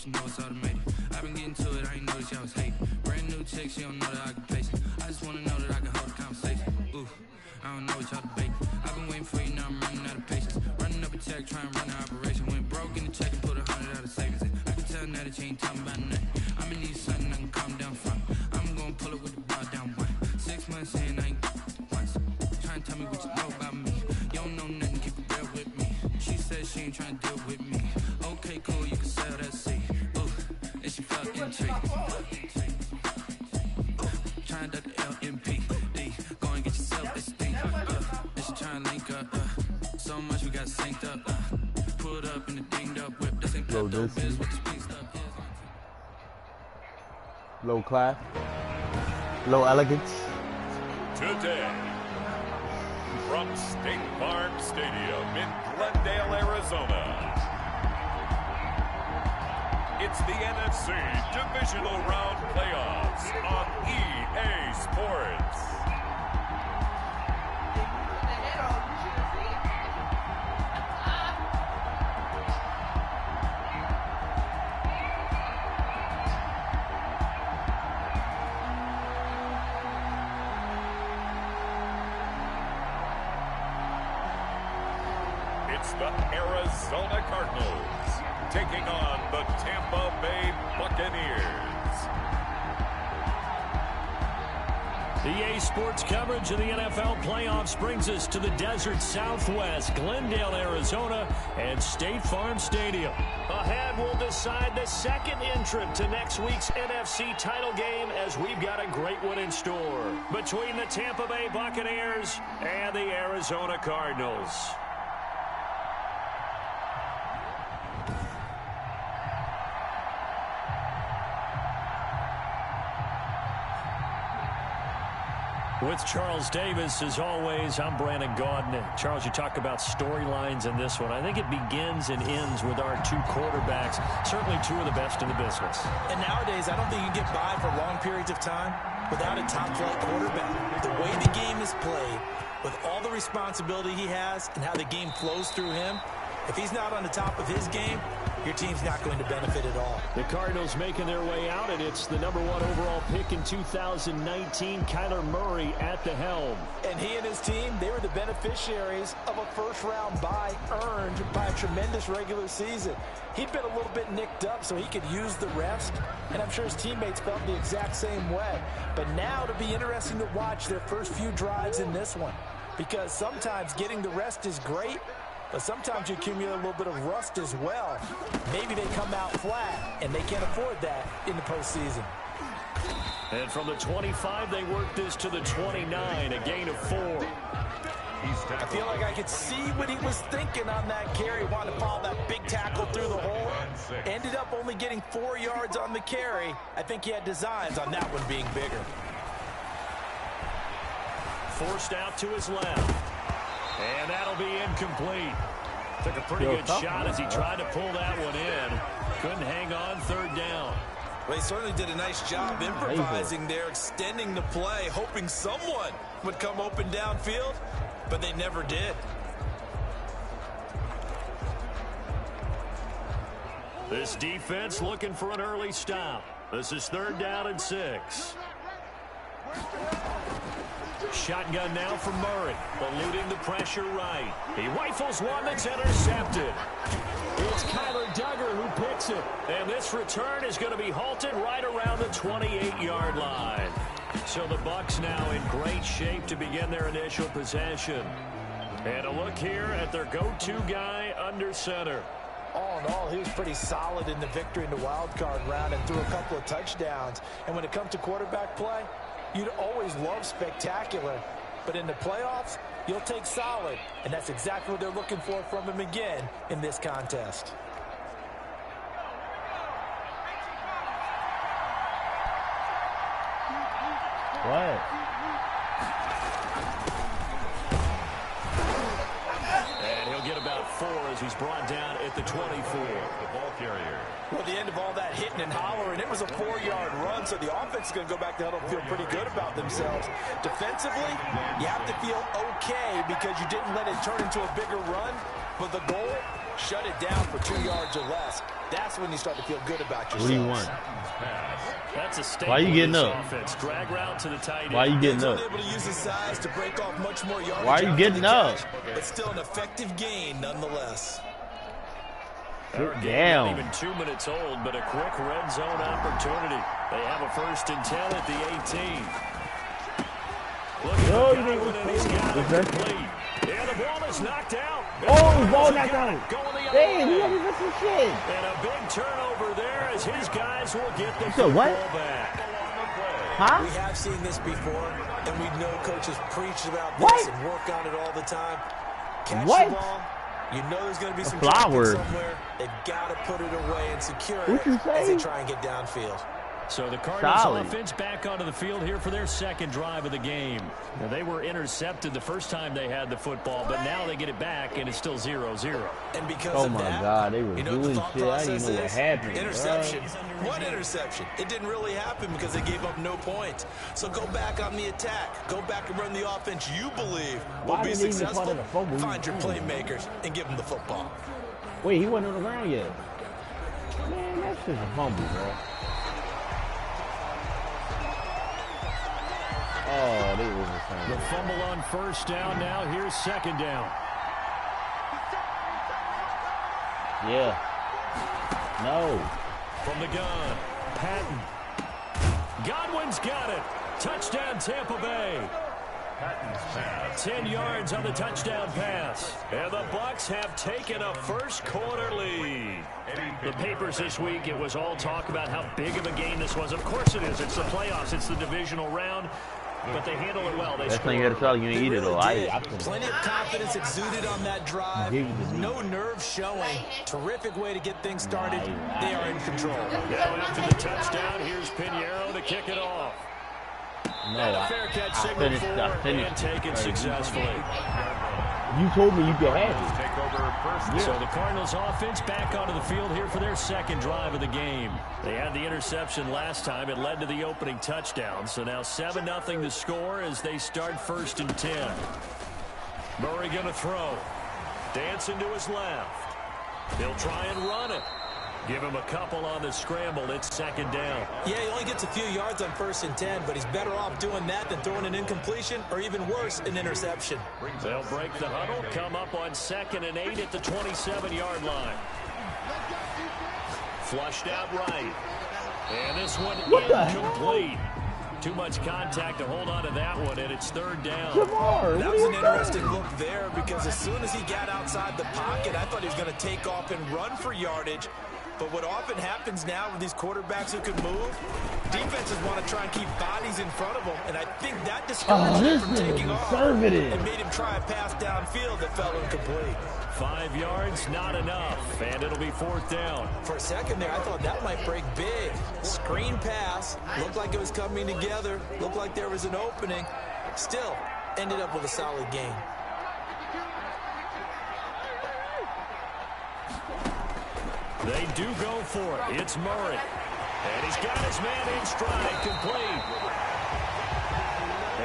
she know it's automated. I've been getting to it, I ain't noticed y'all was hating. Brand new chick, she don't know that I can pace it. I just wanna know that I can hold a conversation. Ooh, I don't know what y'all debating. I've been waiting for you, now I'm running out of patience. Running up a check, trying to run an operation. Went broke in the check and put 100 out of savings in. I can tell now that you ain't talking about nothing. I'ma need something I can calm down from. I'm gonna pull it with the bar down one. 6 months in, I ain't once. Trying to tell me what you know about me. You don't know nothing, keep it real with me. She said she ain't trying to deal with me. Okay, cool, you can sell that seed. Ooh, and she fucking treat. Trying to duck the LMPD. Go and get yourself this thing. And she trying to link up. So much we got synced up. Pulled up in the dinged up whip. This ain't klepto biz with the speed stuff. Low class, low elegance. Today, from State Farm Stadium in Glendale, Arizona, it's the NFC Divisional Round Playoffs on EA Sports. It's the Arizona Cardinals taking on the Tampa Bay Buccaneers. EA Sports coverage of the NFL playoffs brings us to the desert Southwest, Glendale, Arizona, and State Farm Stadium. Ahead, we'll decide the second entrant to next week's NFC title game as we've got a great one in store between the Tampa Bay Buccaneers and the Arizona Cardinals. With Charles Davis, as always, I'm Brandon Gaudin. Charles, you talk about storylines in this one. I think it begins and ends with our two quarterbacks, certainly two of the best in the business. And nowadays, I don't think you can get by for long periods of time without a top-flight quarterback. The way the game is played, with all the responsibility he has and how the game flows through him, if he's not on the top of his game, your team's not going to benefit at all. The Cardinals making their way out, and it's the #1 overall pick in 2019, Kyler Murray at the helm. And he and his team, they were the beneficiaries of a first-round bye earned by a tremendous regular season. He'd been a little bit nicked up, so he could use the rest, and I'm sure his teammates felt the exact same way. But now it'll be interesting to watch their first few drives in this one, because sometimes getting the rest is great, but sometimes you accumulate a little bit of rust as well. Maybe they come out flat, and they can't afford that in the postseason. And from the 25, they work this to the 29, a gain of 4. I feel like I could see what he was thinking on that carry. Wanted to follow that big tackle through the hole. Ended up only getting 4 yards on the carry. I think he had designs on that one being bigger. Forced out to his left. And that'll be incomplete. Took a pretty good shot as he tried to pull that one in. Couldn't hang on, third down. Well, he certainly did a nice job improvising there, extending the play, hoping someone would come open downfield, but they never did. This defense looking for an early stop. This is 3rd down and 6. Shotgun now for Murray, eluding the pressure right. He rifles one that's intercepted. It's Kyler Duggar who picks it. And this return is going to be halted right around the 28-yard line. So the Bucs now in great shape to begin their initial possession. And a look here at their go-to guy under center. All in all, he was pretty solid in the victory in the wild card round and threw a couple of touchdowns. And when it comes to quarterback play, you'd always love spectacular, but in the playoffs, you'll take solid, and that's exactly what they're looking for from him again in this contest. What? And he'll get about 4 as he's brought down at the 24. The ball carrier. Well, the end of all that hitting and hollering, it was a 4-yard run, so the offense is going to go back to huddle and feel pretty good about themselves. Defensively, you have to feel okay because you didn't let it turn into a bigger run, but the goal, shut it down for 2 yards or less. That's when you start to feel good about yourself. What do you want? That's a staple. Why you getting up? Offense. Drag route to the tight end. Why you getting up? Able to use his size to break off much more yardage. Why are you getting up? But still an effective gain nonetheless. Sit down. Not even 2 minutes old, but a quick red zone opportunity. They have a 1st and 10 at the 18. Oh, and he's got it complete. And the ball is knocked out. Oh, the ball knocked out. Hey, we gotta get some shit. And a big turnover there as his guys will get the So football what? back. Huh? We have seen this before, and we know coaches preach about this What? and work on it all the time. Catch What? the ball. You know there's going to be some flower traffic somewhere. They've got to put it away and secure What it you as they say? try and get downfield. So the Cardinals Solid. offense back onto the field here for their 2nd drive of the game. Now, they were intercepted the first time they had the football, but now they get it back, and it's still 0-0. And because Oh of my that, God, they were you know doing the thought shit. I didn't process know what is happened. interception. What interception? It didn't really happen because they gave up no points. So go back on the attack. Go back and run the offense you believe will Why be did they even successful. call it a fumble? Find your playmakers and give them the football. Wait, he wasn't on the ground yet. Man, that's just a fumble, bro. Oh, they were The fumble on 1st down. Now here's 2nd down. Yeah. No. From the gun, Patton. Godwin's got it. Touchdown, Tampa Bay. 10 yards on the touchdown pass. And the Bucs have taken a 1st quarter lead. The papers this week, it was all talk about how big of a game this was. Of course it is. It's the playoffs. It's the divisional round. But they handle it well. They That's when you gotta tell you ain't eat it though. I Plenty of confidence exuded on that drive. No nerve showing. Terrific way to get things started. They are in control. Now after the touchdown, here's Pinheiro to kick it off. No, And a fair catch signal and taken successfully. You told me you could have it. Take over first. So the Cardinals offense back onto the field here for their 2nd drive of the game. They had the interception last time. It led to the opening touchdown. So now 7-0 to score as they start 1st and 10. Murray going to throw. Dancing to his left. He'll try and run it. Give him a couple on the scramble. It's 2nd down. Yeah, he only gets a few yards on 1st and 10, but he's better off doing that than throwing an incompletion or even worse, an interception. They'll break the huddle, come up on 2nd and 8 at the 27-yard line. Flushed out right. And this one incomplete. Too much contact to hold on to that one, and it's 3rd down. That was an interesting look there because as soon as he got outside the pocket, I thought he was going to take off and run for yardage. But what often happens now with these quarterbacks who can move, defenses want to try and keep bodies in front of them, and I think that discouraged him from taking off and made him try a pass downfield that fell incomplete. 5 yards, not enough, and it'll be 4th down. For a second there, I thought that might break big. Screen pass, looked like it was coming together, looked like there was an opening. Still, ended up with a solid game. They do go for it. It's Murray. And he's got his man in stride, complete.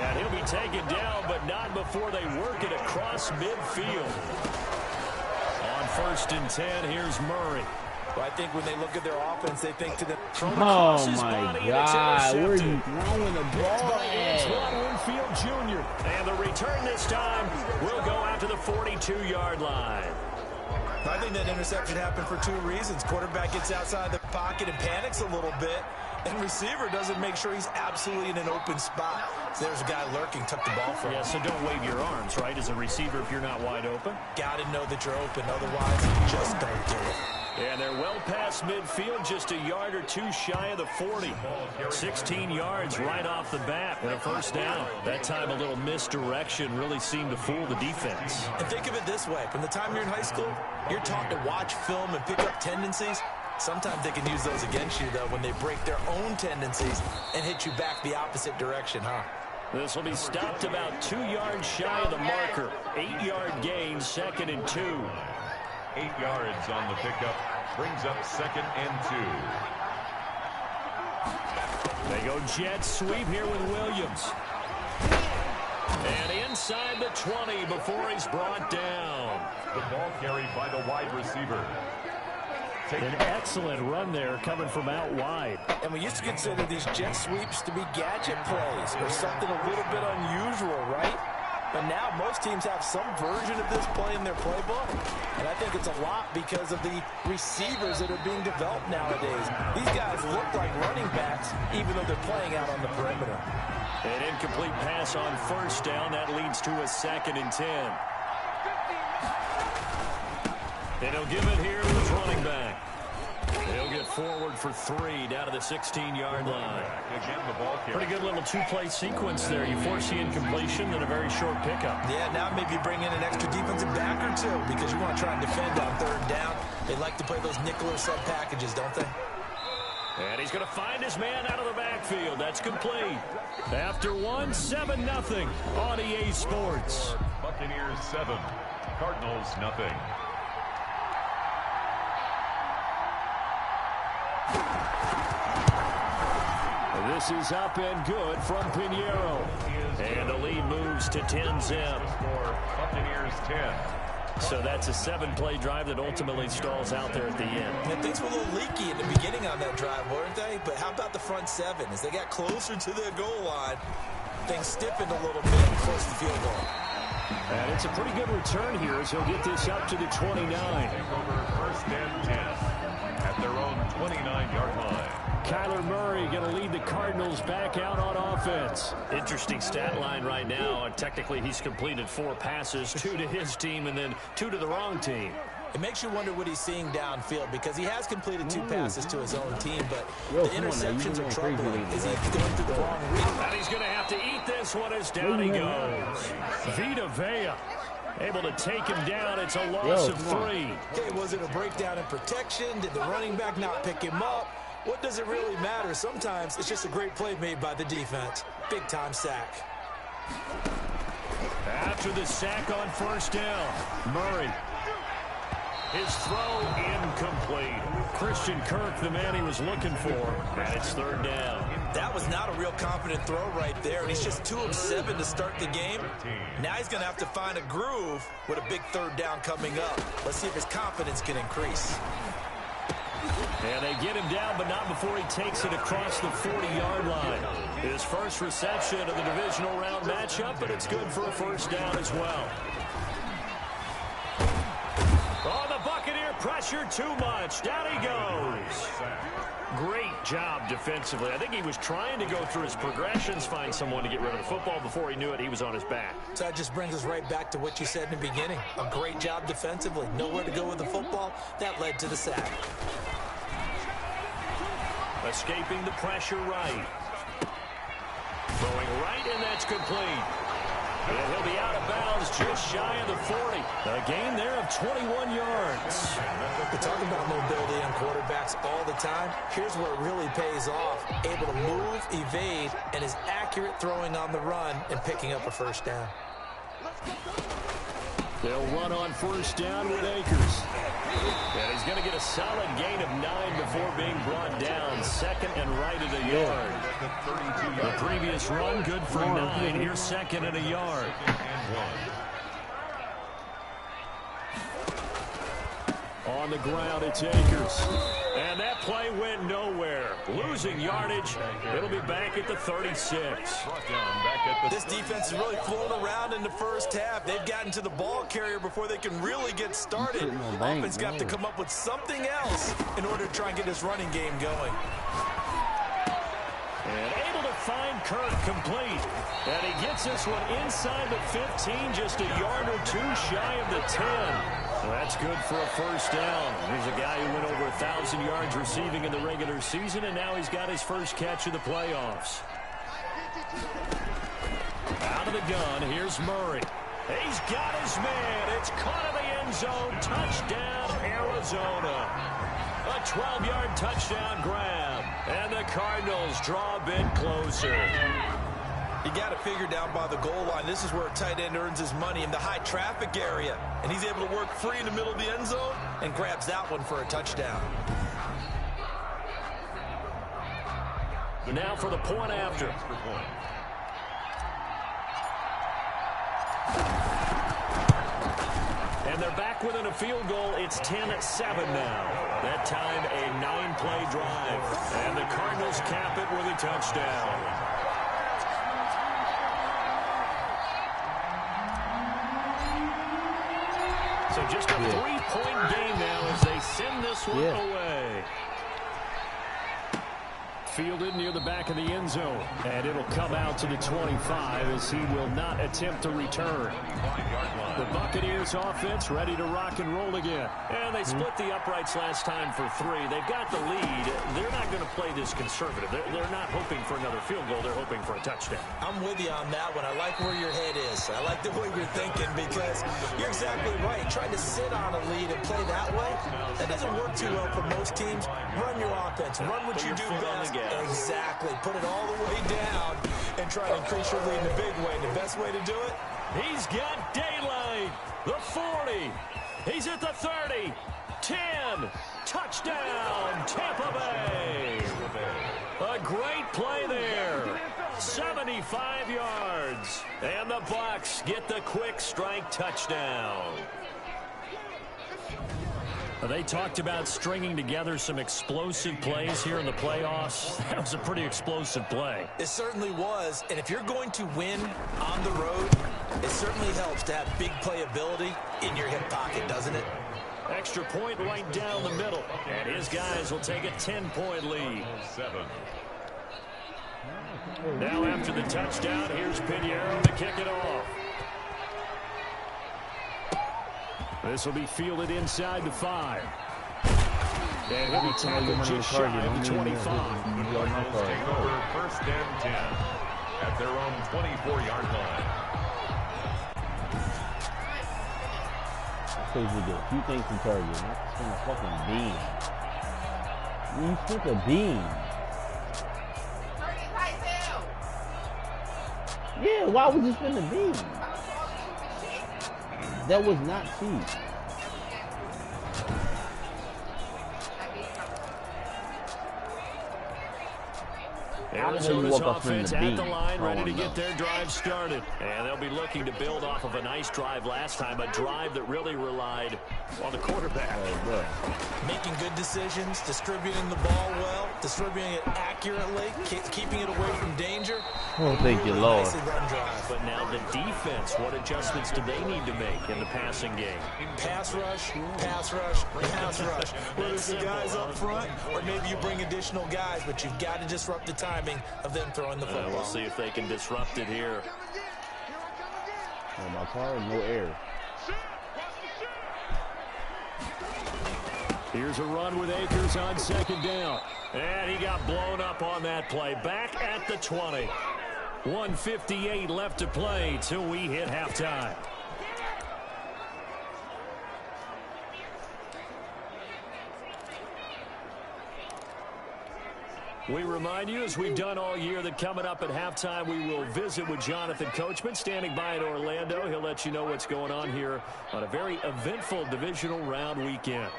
And he'll be taken down, but not before they work it across midfield. On 1st and 10, here's Murray. Well, I think when they look at their offense, they think to them. Oh my God, where are you throwing the ball at? Winfield Jr. And the return this time will go out to the 42-yard line. I think that interception happened for 2 reasons. Quarterback gets outside the pocket and panics a little bit, and receiver doesn't make sure he's absolutely in an open spot. So there's a guy lurking, took the ball from him. Yeah, so don't wave your arms, right, as a receiver if you're not wide open. Got to know that you're open, otherwise just don't do it. And they're well past midfield, just a yard or 2 shy of the 40. 16 yards right off the bat and a 1st down. That time a little misdirection really seemed to fool the defense. And think of it this way. From the time you're in high school, you're taught to watch film and pick up tendencies. Sometimes they can use those against you, though, when they break their own tendencies and hit you back the opposite direction, huh? This will be stopped about 2 yards shy of the marker. 8-yard gain, 2nd and 2. 8 yards on the pickup. Brings up 2nd and 2. They go jet sweep here with Williams. And inside the 20 before he's brought down. The ball carried by the wide receiver. An excellent run there coming from out wide. And we used to consider these jet sweeps to be gadget plays or something a little bit unusual, right? But now most teams have some version of this play in their playbook. And I think it's a lot because of the receivers that are being developed nowadays. These guys look like running backs even though they're playing out on the perimeter. An incomplete pass on first down. That leads to a 2nd and 10. And he'll give it here to his running back. He'll get forward for 3 down to the 16-yard line. Pretty good little two-play sequence there. You force the incompletion and a very short pickup. Yeah, now maybe bring in an extra defensive back or two because you want to try and defend on 3rd down. They like to play those nickel or sub packages, don't they? And he's going to find his man out of the backfield. That's complete. After 1, 7-0 on EA Sports. Buccaneers 7, Cardinals nothing. This is up and good from Pinheiro. And the lead moves to 10-zip. Buccaneers 10. So that's a 7-play drive that ultimately stalls out there at the end. Yeah, things were a little leaky in the beginning on that drive, weren't they? But how about the front 7? As they got closer to their goal line, things stiffened a little bit and forced the field goal. And it's a pretty good return here as he'll get this up to the 29. Over 1st and 10 at their own 29-yard line. Kyler Murray going to lead the Cardinals back out on offense. Interesting stat line right now. Technically, he's completed 4 passes, 2 to his team and then 2 to the wrong team. It makes you wonder what he's seeing downfield because he has completed 2 passes to his own team, but the interceptions are troubling. Is he going through the wrong read? And he's going to have to eat this one as down he goes. Vita Vea able to take him down. It's a loss of 3. Okay, was it a breakdown in protection? Did the running back not pick him up? What does it really matter? Sometimes it's just a great play made by the defense. Big-time sack. After the sack on 1st down, Murray. His throw incomplete. Christian Kirk, the man he was looking for, and it's 3rd down. That was not a real confident throw right there, and he's just 2 of 7 to start the game. Now he's going to have to find a groove with a big 3rd down coming up. Let's see if his confidence can increase. And they get him down, but not before he takes it across the 40-yard line. His first reception of the divisional round matchup, but it's good for a 1st down as well. Oh, the Buccaneer pressure too much. Down he goes. Great job defensively. I think he was trying to go through his progressions, find someone to get rid of the football. Before he knew it, he was on his back. So that just brings us right back to what you said in the beginning. A great job defensively. Nowhere to go with the football. That led to the sack. Escaping the pressure right. Throwing right, and that's complete. And he'll be out of bounds just shy of the 40. A gain there of 21 yards. We talk about mobility on quarterbacks all the time. Here's where it really pays off. Able to move, evade, and is accurate throwing on the run and picking up a 1st down. They'll run on 1st down with Akers. And he's going to get a solid gain of 9 before being brought down. 2nd and right at a yard. The previous run good for 9. Here's 2nd and a yard. On the ground, it's Akers. And that play went nowhere. Losing yardage. It'll be back at the 36. This defense is really flown around in the 1st half. They've gotten to the ball carrier before they can really get started. Offense got to come up with something else in order to try and get this running game going. And able to find Kirk complete. And he gets this one inside the 15, just a yard or 2 shy of the 10. Well, that's good for a 1st down. Here's a guy who went over 1,000 yards receiving in the regular season, and now he's got his first catch of the playoffs. Out of the gun, here's Murray. He's got his man. It's caught in the end zone. Touchdown, Arizona. A 12-yard touchdown grab. And the Cardinals draw a bit closer. You got to figure down by the goal line. This is where a tight end earns his money in the high traffic area. And he's able to work free in the middle of the end zone and grabs that one for a touchdown. Now for the point after. And they're back within a field goal. It's 10-7 now. That time, a 9-play drive. And the Cardinals cap it with a touchdown. So just a 3-point game now as they send this one away. Fielded near the back of the end zone. And it'll come out to the 25 as he will not attempt to return. The Buccaneers offense ready to rock and roll again. And they split the uprights last time for 3. They've got the lead. They're not going to play this conservative. They're not hoping for another field goal. They're hoping for a touchdown. I'm with you on that one. I like where your head is. I like the way you're thinking because you're exactly right. Trying to sit on a lead and play that way, that doesn't work too well for most teams. Run your offense. Run what you do best. Exactly. Put it all the way down and try to increase your lead in a big way. And the best way to do it? He's got daylight. The 40. He's at the 30. 10. Touchdown, Tampa Bay. A great play there. 75 yards. And the Bucs get the quick strike touchdown. They talked about stringing together some explosive plays here in the playoffs. That was a pretty explosive play. It certainly was. And if you're going to win on the road, it certainly helps to have big playability in your hip pocket, doesn't it? Extra point right down the middle. And his guys will take a 10-point lead. Now after the touchdown, here's Pinheiro to kick it off. This will be fielded inside the 5. And he'll be tackled just shy of the 25. Take over 1st and 10 at their own 24-yard line. So you do a few things from target, not spin a fucking beam. You took a beam. Yeah, why would you spin the beam? That was not cheap. Arizona's offense at the line, ready to get their drive started. And they'll be looking to build off of a nice drive last time, a drive that really relied on the quarterback. Making good decisions, distributing the ball well, distributing it accurately, keeping it away from danger. Oh, thank you, Lord. Run drive. But now the defense, what adjustments do they need to make in the passing game? Pass rush, pass rush, pass rush. Whether it's the guys up front or maybe you bring additional guys, but you've got to disrupt the timing of them throwing the football. We'll see if they can disrupt it here. My car, no air. Here's a run with Akers on 2nd down. And he got blown up on that play. Back at the 20. 1:58 left to play till we hit halftime. We remind you, as we've done all year, that coming up at halftime, we will visit with Jonathan Coachman, standing by in Orlando. He'll let you know what's going on here on a very eventful divisional round weekend.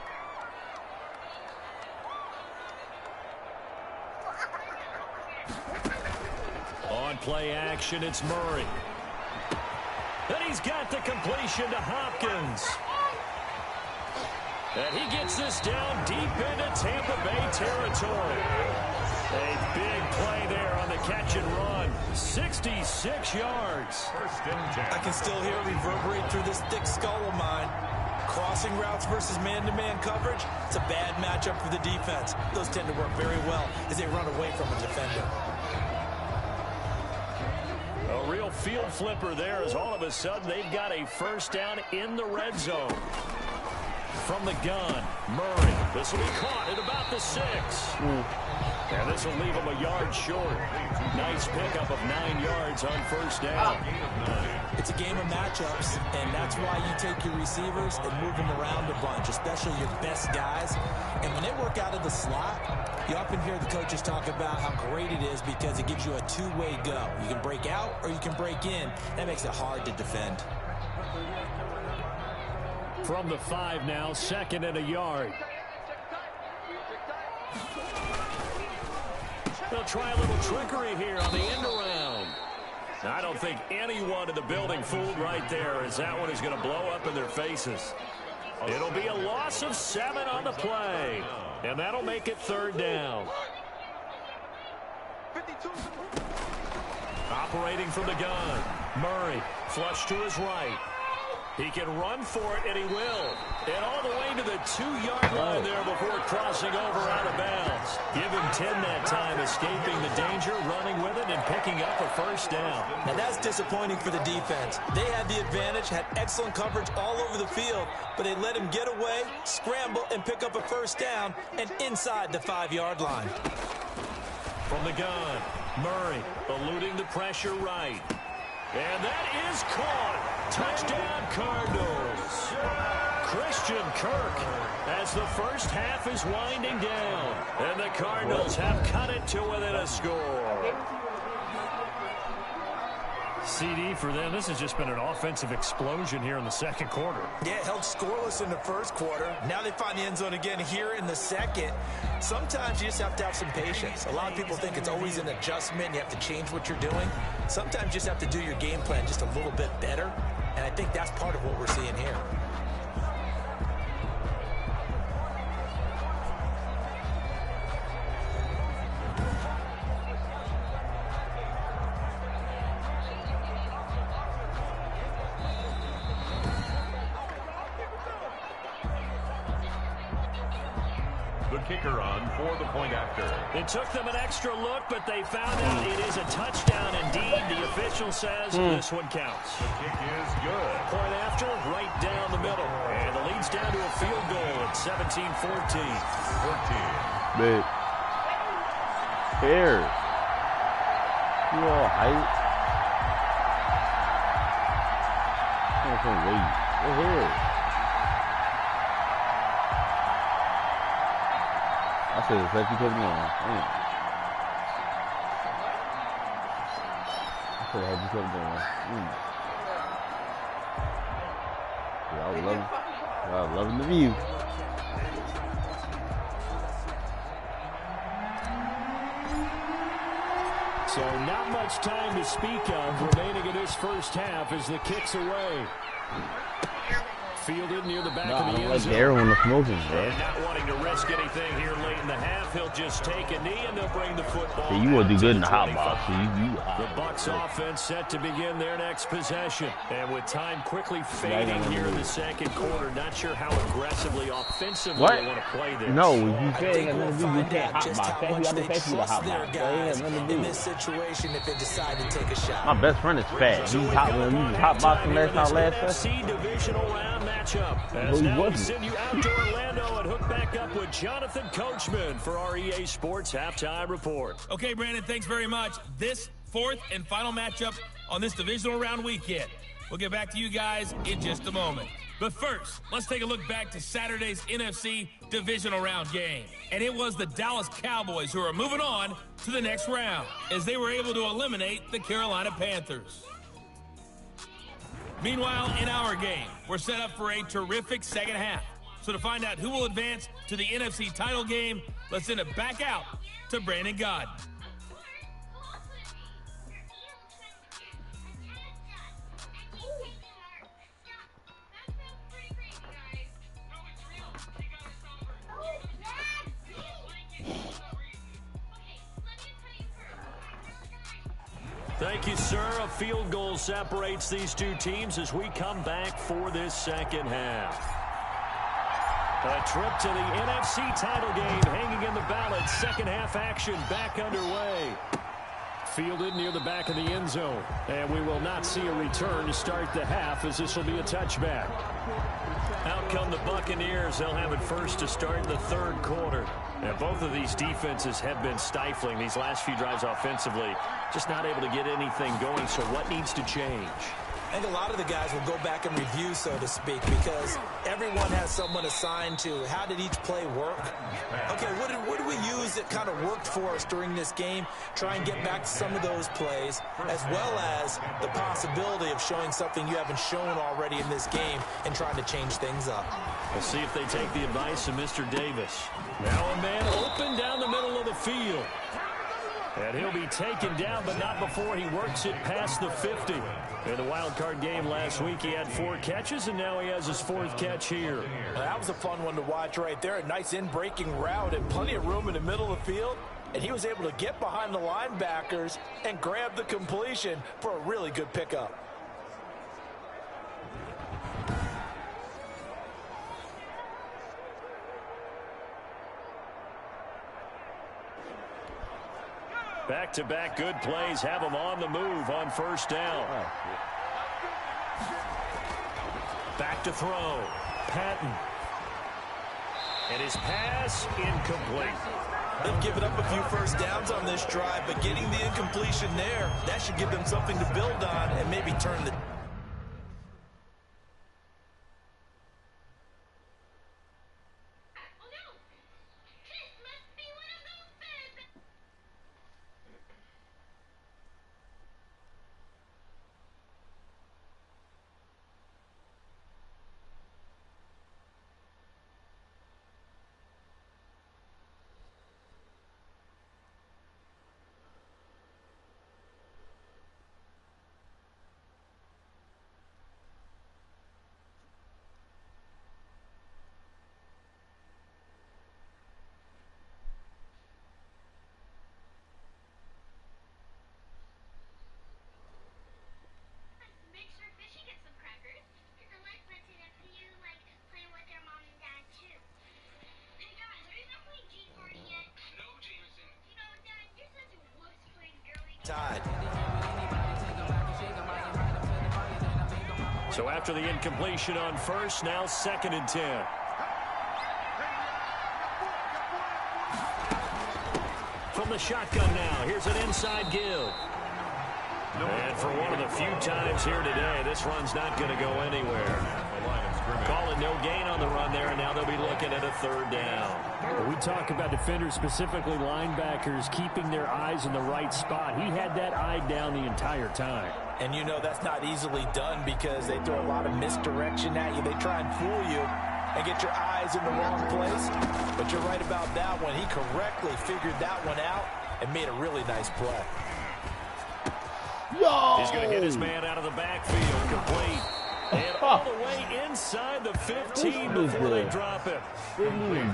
On play action, it's Murray. And he's got the completion to Hopkins. And he gets this down deep into Tampa Bay territory. A big play there on the catch and run. 66 yards. 1st and 10. I can still hear it reverberate through this thick skull of mine. Crossing routes versus man-to-man coverage, it's a bad matchup for the defense. Those tend to work very well as they run away from a defender. A real field flipper there as all of a sudden they've got a 1st down in the red zone. From the gun, Murray. This will be caught at about the 6. And this will leave him a yard short. Nice pickup of 9 yards on 1st down. It's a game of matchups, and that's why you take your receivers and move them around a bunch, especially your best guys. And when they work out of the slot, you often hear the coaches talk about how great it is because it gives you a two-way go. You can break out or you can break in. That makes it hard to defend. From the 5 now, 2nd and a yard. They'll try a little trickery here on the end around. I don't think anyone in the building fooled right there, as that one is going to blow up in their faces. It'll be a loss of 7 on the play. And that'll make it 3rd down. Operating from the gun. Murray, flush to his right. He can run for it, and he will. And all the way to the 2-yard line there before crossing over out of bounds. Give him 10 that time, escaping the danger, running with it, and picking up a 1st down. Now that's disappointing for the defense. They had the advantage, had excellent coverage all over the field, but they let him get away, scramble, and pick up a 1st down, and inside the 5-yard line. From the gun, Murray eluding the pressure right. And that is caught. Touchdown, Cardinals. Christian Kirk as the first half is winding down. And the Cardinals have cut it to within a score. CD for them, this has just been an offensive explosion here in the 2nd quarter. Yeah, held scoreless in the 1st quarter. Now they find the end zone again here in the 2nd. Sometimes you just have to have some patience. A lot of people think it's always an adjustment. You have to change what you're doing. Sometimes you just have to do your game plan just a little bit better. And I think that's part of what we're seeing here. The kicker on for the point after. It took them an extra look, but they found out it is a touchdown indeed. The official says this one counts. The kick is good. Point after, right down the middle. And the lead's down to a field goal at 17-14. 14. Big. Here. You all hype? I'm gonna wait. We're here. I said it's like you put me on. Damn. I said I had you put me on. Yeah, I was loving the view. So not much time to speak of remaining in this first half as the kick's away. Fielded near the back of the end zone. Air on the smoking, bro. And not wanting to risk anything here late in the half, he'll just take a knee and they'll bring the football. Yeah, you want to do good in the hot box. So the Bucs offense set to begin their next possession. And with time quickly fading here in the 2nd quarter, not sure how aggressively offensively they want to play this. No, you said we'll find out just how much they trust their guys in this situation if they decide to take a shot. My best friend is fat. He was hot boxing last NFC divisional round matchup. As now we send you out to Orlando and hook back up with Jonathan Coachman for our EA Sports Halftime Report. Okay, Brandon, thanks very much. This 4th and final matchup on this divisional round weekend. We'll get back to you guys in just a moment. But first, let's take a look back to Saturday's NFC divisional round game. And it was the Dallas Cowboys who are moving on to the next round as they were able to eliminate the Carolina Panthers. Meanwhile, in our game, we're set up for a terrific 2nd half. So to find out who will advance to the NFC title game, let's send it back out to Brandon Godden. Thank you, sir. A field goal separates these two teams as we come back for this 2nd half. A trip to the NFC title game hanging in the balance. 2nd half action back underway. Fielded near the back of the end zone. And we will not see a return to start the half as this will be a touchback. Out come the Buccaneers. They'll have it first to start the 3rd quarter. And both of these defenses have been stifling these last few drives offensively. Just not able to get anything going. So what needs to change? I think a lot of the guys will go back and review, so to speak, because everyone has someone assigned to how did each play work. Okay, what did we use that kind of worked for us during this game? Try and get back to some of those plays, as well as the possibility of showing something you haven't shown already in this game and trying to change things up. We'll see if they take the advice of Mr. Davis. Now a man open down the middle of the field. And he'll be taken down, but not before he works it past the 50. In the wild card game last week, he had 4 catches, and now he has his 4th catch here. That was a fun one to watch right there. A nice in-breaking route and plenty of room in the middle of the field. And he was able to get behind the linebackers and grab the completion for a really good pickup. Back-to-back good plays have him on the move on first down. Back to throw. Patton. And his pass incomplete. They've given up a few first downs on this drive, but getting the incompletion there, that should give them something to build on and maybe turn the... So after the incompletion on first, now 2nd and 10. From the shotgun now, here's an inside give. And for one of the few times here today, this run's not going to go anywhere. Calling no gain on the run there, and now they'll be looking at a 3rd down. We talk about defenders, specifically linebackers, keeping their eyes in the right spot. He had that eye down the entire time. And you know that's not easily done because they throw a lot of misdirection at you. They try and fool you and get your eyes in the wrong place. But you're right about that one. He correctly figured that one out and made a really nice play. He's going to hit his man out of the backfield, complete. And all the way inside the 15 before they drop him.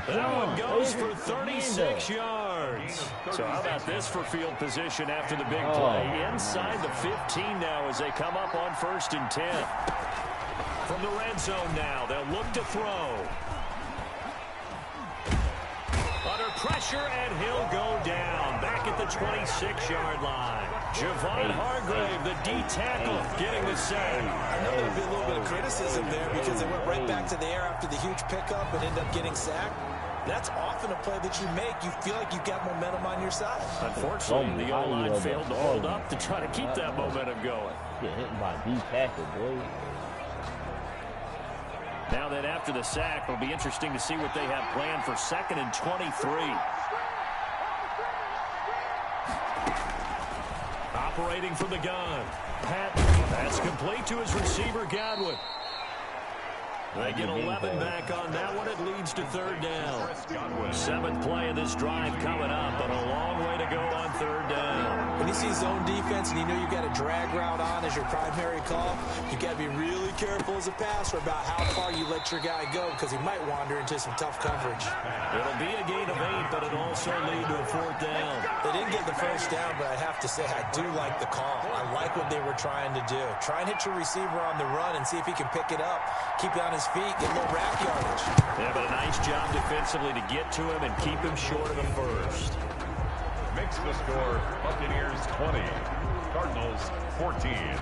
That one goes for 36 yards. So how about this for field position after the big play? Inside the 15 now as they come up on 1st and 10. From the red zone now, they'll look to throw. Under pressure, and he'll go down. Back at the 26-yard line. Javon Hargrave, the D-tackle, getting the sack. I know there would be a little bit of criticism there because they went right back to the air after the huge pickup and ended up getting sacked. That's often a play that you make. You feel like you've got momentum on your side. Unfortunately, the O-line failed to hold up to try to keep that momentum going. Get hit by D-tackle, boy. Now then, after the sack, it'll be interesting to see what they have planned for 2nd and 23. Operating from the gun. Patton. That's complete to his receiver, Godwin. They get 11 back on that one. It leads to 3rd down. 7th play of this drive coming up, but a long way to go on 3rd down. When you see zone defense and you know you've got a drag route on as your primary call, you've got to be really careful as a passer about how far you let your guy go because he might wander into some tough coverage. It'll be a gain of 8, but it'll also lead to a 4th down. They didn't get the 1st down, but I have to say I do like the call. I like what they were trying to do. Try and hit your receiver on the run and see if he can pick it up, keep it on his feet, get a little rack yardage. Yeah, but a nice job defensively to get to him and keep him short of the 1st. Makes the score Buccaneers 20, Cardinals 14.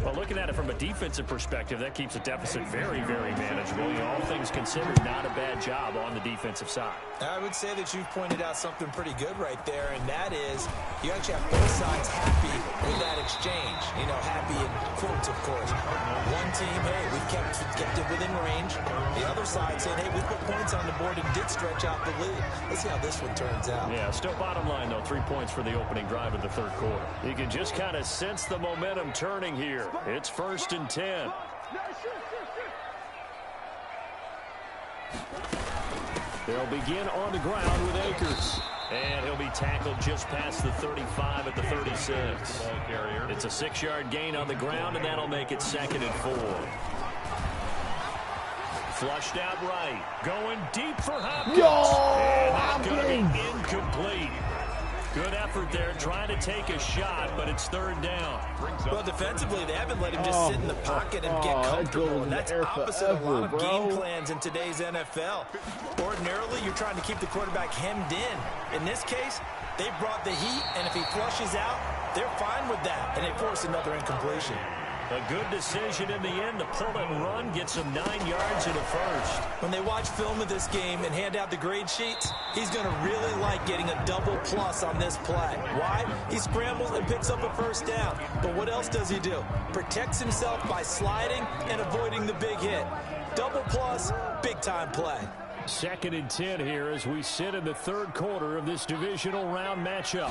Well, looking at it from a defensive perspective, that keeps the deficit very, very manageable. You know, all things considered, not a bad job on the defensive side. I would say that you've pointed out something pretty good right there, and that is you actually have both sides happy with that exchange. You know, happy in quotes, of course. One team, hey, we've kept it within range. The other side saying, hey, we put points on the board and did stretch out the lead. Let's see how this one turns out. Yeah, still bottom line, though, 3 points for the opening drive of the 3rd quarter. You can just kind of sense the momentum turning here. It's 1st and 10. They'll begin on the ground with Akers. And he'll be tackled just past the 35 at the 36. It's a 6-yard gain on the ground, and that'll make it 2nd and 4. Flushed out right. Going deep for Hopkins. And that's going to be incomplete. Good effort there, trying to take a shot, but it's 3rd down. Well, defensively, they haven't let him just sit in the pocket and get comfortable, and that's opposite a lot of game plans in today's NFL. Ordinarily, you're trying to keep the quarterback hemmed in. In this case, they brought the heat, and if he flushes out, they're fine with that, and they force another incompletion. A good decision in the end to pull and run, get some 9 yards in a first. When they watch film of this game and hand out the grade sheets, he's going to really like getting a double plus on this play. Why? He scrambles and picks up a first down. But what else does he do? Protects himself by sliding and avoiding the big hit. Double plus, big-time play. 2nd and 10 here as we sit in the 3rd quarter of this divisional round matchup.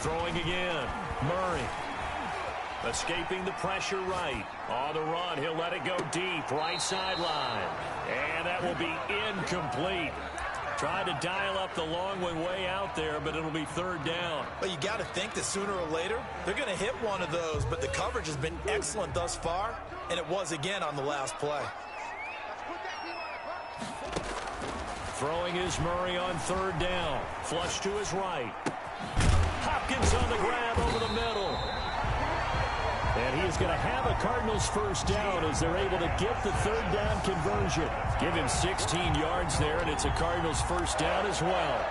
Throwing again, Murray. Escaping the pressure right. On the run, he'll let it go deep, right sideline. And that will be incomplete. Trying to dial up the long one way out there, but it'll be 3rd down. Well, you got to think that sooner or later, they're going to hit one of those, but the coverage has been excellent thus far, and it was again on the last play. Throwing is Murray on 3rd down. Flush to his right. Hopkins on the grab over the middle. And he is going to have a Cardinals first down as they're able to get the 3rd down conversion. Give him 16 yards there, and it's a Cardinals first down as well.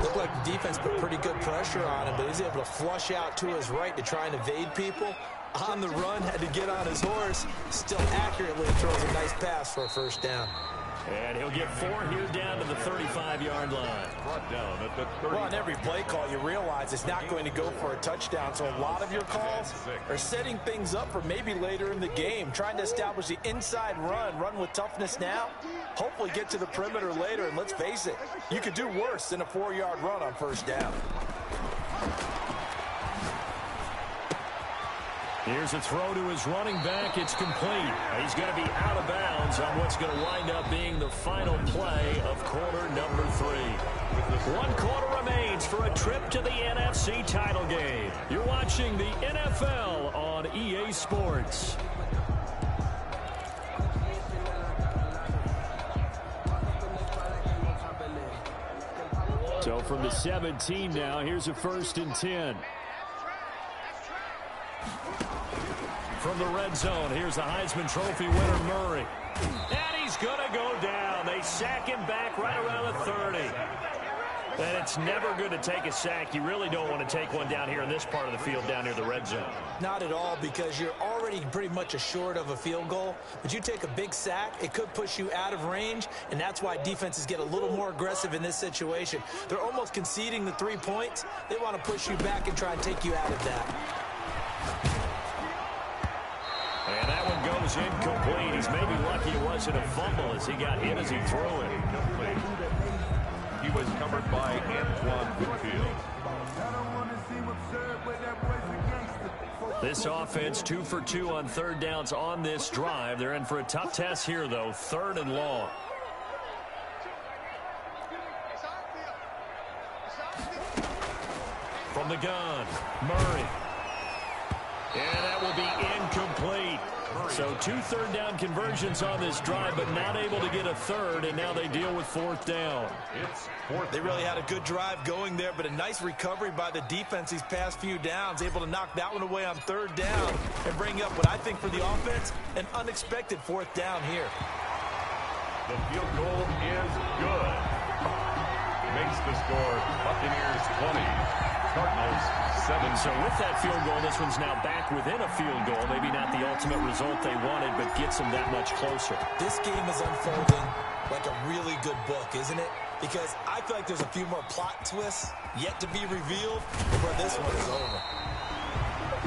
Looked like the defense put pretty good pressure on him, but he's able to flush out to his right to try and evade people. On the run, had to get on his horse. Still accurately throws a nice pass for a first down. And he'll get 4 here down to the 35-yard line. Brought down at the 30. Well, on every play call, you realize it's not going to go for a touchdown. So a lot of your calls are setting things up for maybe later in the game, trying to establish the inside run with toughness now, hopefully get to the perimeter later. And let's face it, you could do worse than a 4-yard run on first down. Here's a throw to his running back. It's complete. He's going to be out of bounds on what's going to wind up being the final play of quarter number 3. 1 quarter remains for a trip to the NFC title game. You're watching the NFL on EA Sports. So from the 17 now, here's a 1st and 10. From the red zone, here's the Heisman Trophy winner, Murray. And he's going to go down. They sack him back right around the 30. And it's never good to take a sack. You really don't want to take one down here in this part of the field down near the red zone. Not at all, because you're already pretty much assured of a field goal. But you take a big sack, it could push you out of range, and that's why defenses get a little more aggressive in this situation. They're almost conceding the 3 points. They want to push you back and try and take you out of that. And that one goes incomplete. He's maybe lucky it wasn't a fumble as he got hit as he threw it. He was covered by Antoine Winfield. This offense 2 for 2 on 3rd downs on this drive. They're in for a tough test here, though. 3rd and long. From the gun, Murray. And that will be incomplete. So 2 3rd down conversions on this drive, but not able to get a 3rd, and now they deal with 4th down. They really had a good drive going there, but a nice recovery by the defense these past few downs, able to knock that one away on 3rd down and bring up what I think for the offense, an unexpected 4th down here. The field goal is good. Makes the score Buccaneers 20. Cardinals 7. So with that field goal, this one's now back within a field goal. Maybe not the ultimate result they wanted, but gets them that much closer. This game is unfolding like a really good book, isn't it? Because I feel like there's a few more plot twists yet to be revealed before this one is over.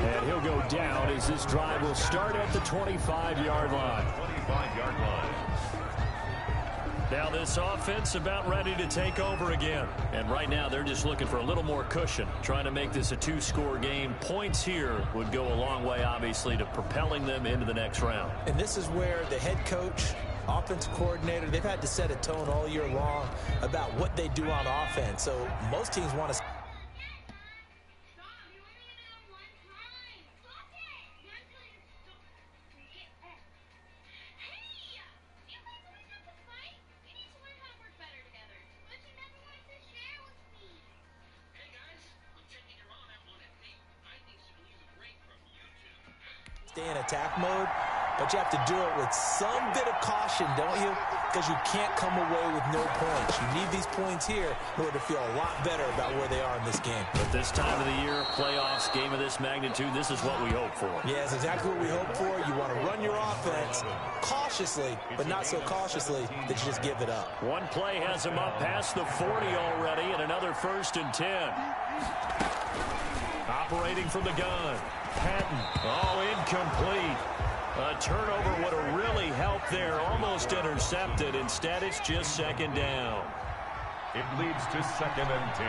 And he'll go down as this drive will start at the 25-yard line. 25-yard line. Now this offense about ready to take over again. And right now they're just looking for a little more cushion, trying to make this a 2-score game. Points here would go a long way, obviously, to propelling them into the next round. And this is where the head coach offensive coordinator, they've had to set a tone all year long about what they do on offense. So most teams want to... stay in attack mode, but you have to do it with some bit of caution, don't you? Because you can't come away with no points. You need these points here in order to feel a lot better about where they are in this game. But this time of the year, playoffs, game of this magnitude, this is what we hope for. Yeah, it's exactly what we hope for. You want to run your offense cautiously, but not so cautiously that you just give it up. One play has him up past the 40 already, and another 1st and 10. Operating from the gun. Patton. Oh, incomplete. A turnover would have really helped there. Almost intercepted. Instead, it's just 2nd down. It leads to 2nd and 10.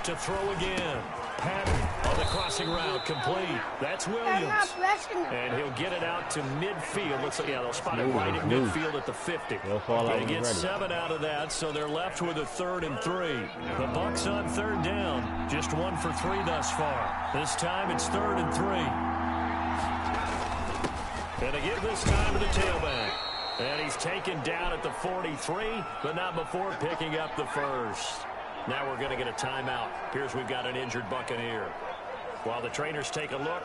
To throw again. Patton on the crossing route, complete. That's Williams. And he'll get it out to midfield. Looks like, yeah, they'll spot it right at midfield at the 50. They get 7 out of that, so they're left with a 3rd and 3. The Bucs on 3rd down. Just 1 for 3 thus far. This time it's 3rd and 3. And again this time to the tailback. And he's taken down at the 43, but not before picking up the 1st. Now we're going to get a timeout. Appears we've got an injured Buccaneer. While the trainers take a look,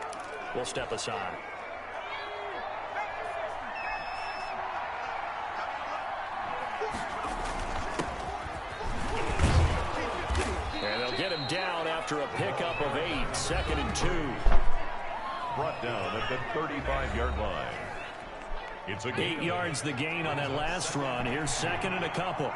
we'll step aside. And they'll get him down after a pickup of 8. 2nd and 2. Brought down at the 35-yard line. It's a 8 yards the gain on that last run. Here's 2nd and a couple.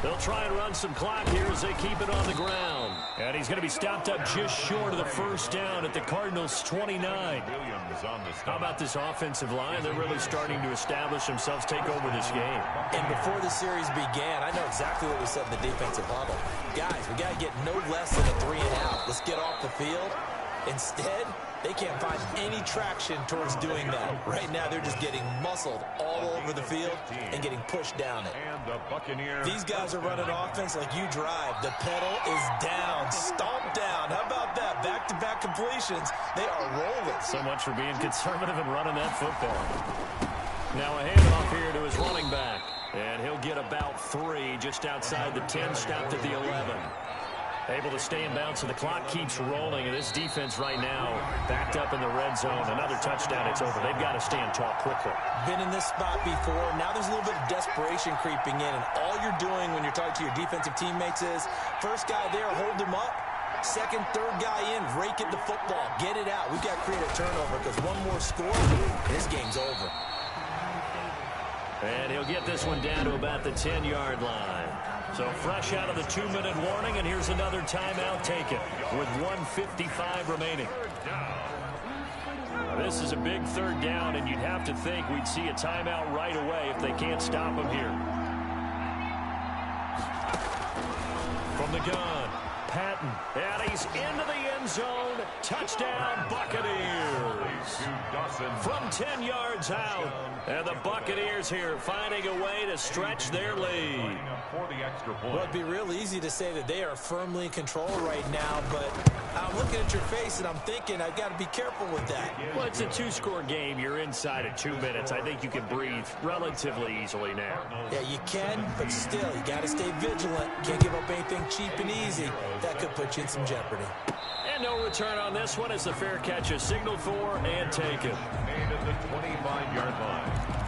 They'll try and run some clock here as they keep it on the ground. And he's going to be stopped up just short of the 1st down at the Cardinals' 29. How about this offensive line? They're really starting to establish themselves, take over this game. And before the series began, I know exactly what we said in the defensive huddle. Guys, we got to get no less than a 3 and out. Let's get off the field. Instead, they can't find any traction towards doing that. Right now, they're just getting muscled all over the field and getting pushed down it. These guys are running offense like you drive. The pedal is down, stomped down. How about that? Back-to-back completions. They are rolling. So much for being conservative and running that football. Now a handoff here to his running back. And he'll get about 3 just outside the 10, stopped at the 11. Able to stay in bounds, so the clock keeps rolling, and this defense right now backed up in the red zone. Another touchdown, it's over. They've got to stand tall quickly. Been in this spot before. Now there's a little bit of desperation creeping in, and all you're doing when you're talking to your defensive teammates is, first guy there, hold him up. Second, third guy in, rake at the football. Get it out. We've got to create a turnover because one more score, this game's over. And he'll get this one down to about the 10-yard line. So fresh out of the 2-minute warning, and here's another timeout taken with 1:55 remaining. Now, this is a big 3rd down, and you'd have to think we'd see a timeout right away if they can't stop him here. From the gun, Patton, and he's into the end zone. Touchdown, Buccaneers. From 10 yards out, and the Buccaneers here finding a way to stretch their lead. Well, it'd be real easy to say that they are firmly in control right now, but I'm looking at your face and I'm thinking I've got to be careful with that. Well, it's a 2-score game. You're inside of 2 minutes. I think you can breathe relatively easily now. Yeah, you can, but still, you got to stay vigilant. Can't give up anything cheap and easy. That could put you in some jeopardy. And no return on this one as the fair catch is signaled for and taken. And at the 25-yard line.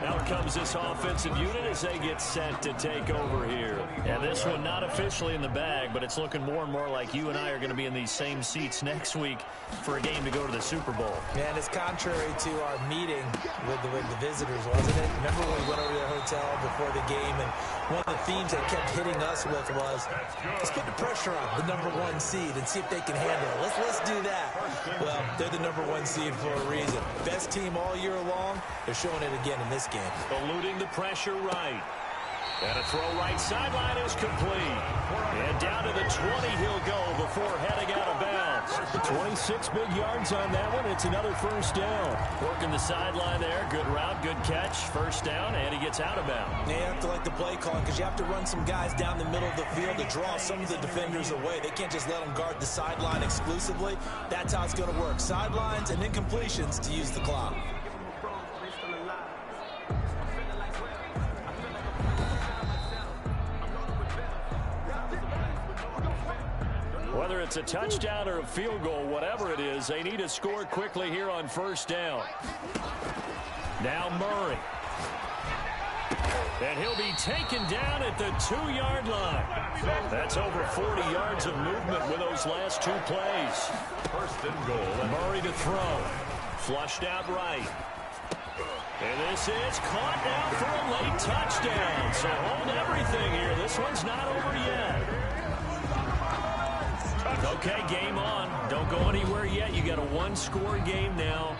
Out comes this offensive unit as they get set to take over here. And this one not officially in the bag, but it's looking more and more like you and I are going to be in these same seats next week for a game to go to the Super Bowl. And it's contrary to our meeting with the visitors, wasn't it? Remember when we went over to the hotel before the game, and one of the themes that kept hitting us with was, let's put the pressure on the #1 seed and see if they can handle it. Let's do that. Well, they're the #1 seed for a reason. Best team all year long. They're showing it again in this game. Eluding the pressure right. And a throw right sideline is complete. And down to the 20 he'll go before heading out of bounds. 26 big yards on that one. It's another first down. Working the sideline there. Good route, good catch. First down, and he gets out of bounds. You have to like the play calling because you have to run some guys down the middle of the field to draw some of the defenders away. They can't just let them guard the sideline exclusively. That's how it's going to work. Sidelines and then completions to use the clock. Whether it's a touchdown or a field goal, whatever it is, they need to score quickly here on first down. Now Murray. And he'll be taken down at the 2-yard line. That's over 40 yards of movement with those last 2 plays. First and goal. Murray to throw. Flushed out right. And this is caught now for a late touchdown. So hold everything here. This one's not over yet. Okay, game on. Don't go anywhere yet. You got a 1-score game now.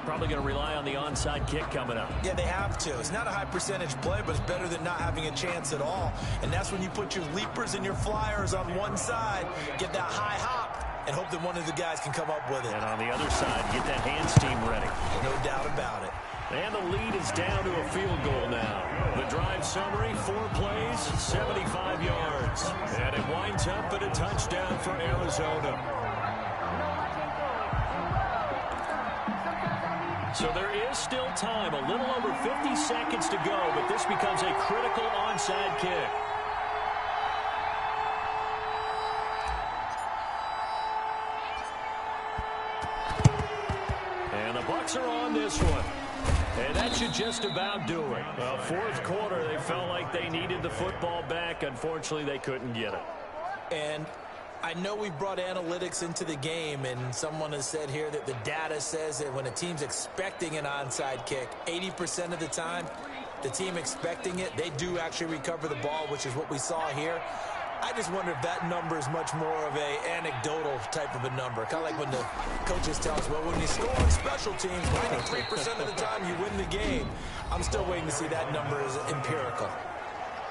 Probably going to rely on the onside kick coming up. Yeah, they have to. It's not a high percentage play, but it's better than not having a chance at all. And that's when you put your leapers and your flyers on one side, get that high hop, and hope that one of the guys can come up with it. And on the other side, get that hands team ready. No doubt about it. And the lead is down to a field goal now. The drive summary, 4 plays, 75 yards. And it winds up at a touchdown for Arizona. So there is still time, a little over 50 seconds to go, but this becomes a critical onside kick. And the Bucs are on this one. And that should just about do it. Well, fourth quarter, they felt like they needed the football back. Unfortunately, they couldn't get it. And I know we brought analytics into the game, and someone has said here that the data says that when a team's expecting an onside kick, 80% of the time, the team expecting it, they do actually recover the ball, which is what we saw here. I just wonder if that number is much more of a anecdotal type of a number. Kind of like when the coaches tell us, well, when you score on special teams, 93% of the time you win the game. I'm still waiting to see that number is empirical.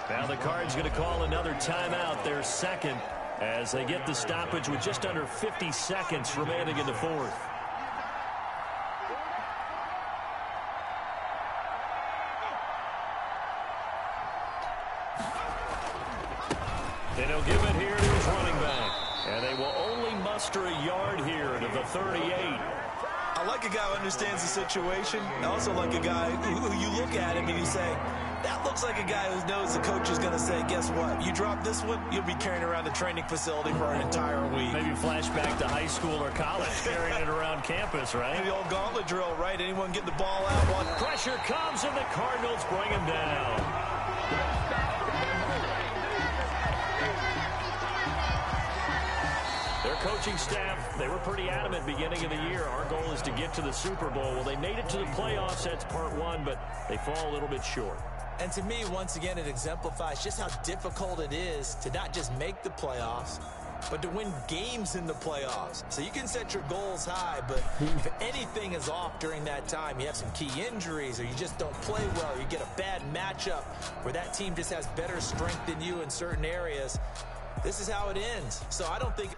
Now the Cards going to call another timeout, their second, as they get the stoppage with just under 50 seconds remaining in the fourth. And he'll give it here to his running back. And they will only muster a yard here to the 38. I like a guy who understands the situation. I also like a guy who you look at him and you say, that looks like a guy who knows the coach is going to say, guess what? You drop this one, you'll be carrying around the training facility for an entire week. Maybe flashback to high school or college, carrying it around campus, right? The old gauntlet drill, right? Anyone get the ball out? One pressure comes, and the Cardinals bring him down. Their coaching staff, they were pretty adamant beginning of the year. Our goal is to get to the Super Bowl. Well, they made it to the playoffs. That's part one, but they fall a little bit short. And to me, once again, it exemplifies just how difficult it is to not just make the playoffs, but to win games in the playoffs. So you can set your goals high, but if anything is off during that time, you have some key injuries or you just don't play well, or you get a bad matchup where that team just has better strength than you in certain areas, this is how it ends. So I don't think